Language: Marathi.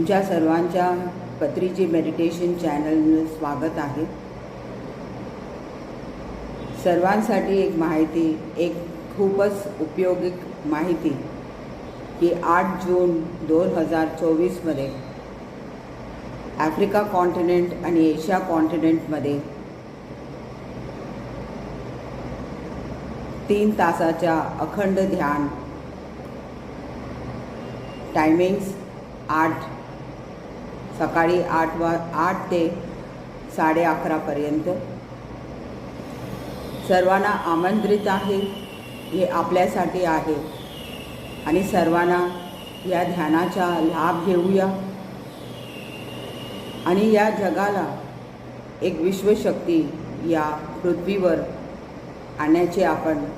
तुमच्या सर्वांच्या पत्रीची मेडिटेशन चॅनल स्वागत आहे। सर्वांसाठी एक माहिती, एक खूपच उपयोगी माहिती की 8 जून 2024 आफ्रिका कॉन्टिनेंट आणि एशिया कॉन्टिनेंटमध्ये 3 तासाच्या अखंड ध्यान, टायमिंग्स सकाळी 8 ते 11:30 पर्यंत सर्वांना आमंत्रित आहे। हे आपल्यासाठी आहे आणि सर्वांना या ध्यानाचा लाभ घेऊया आणि या जगाला एक विश्वशक्ती या पृथ्वीवर आणण्याचे आपण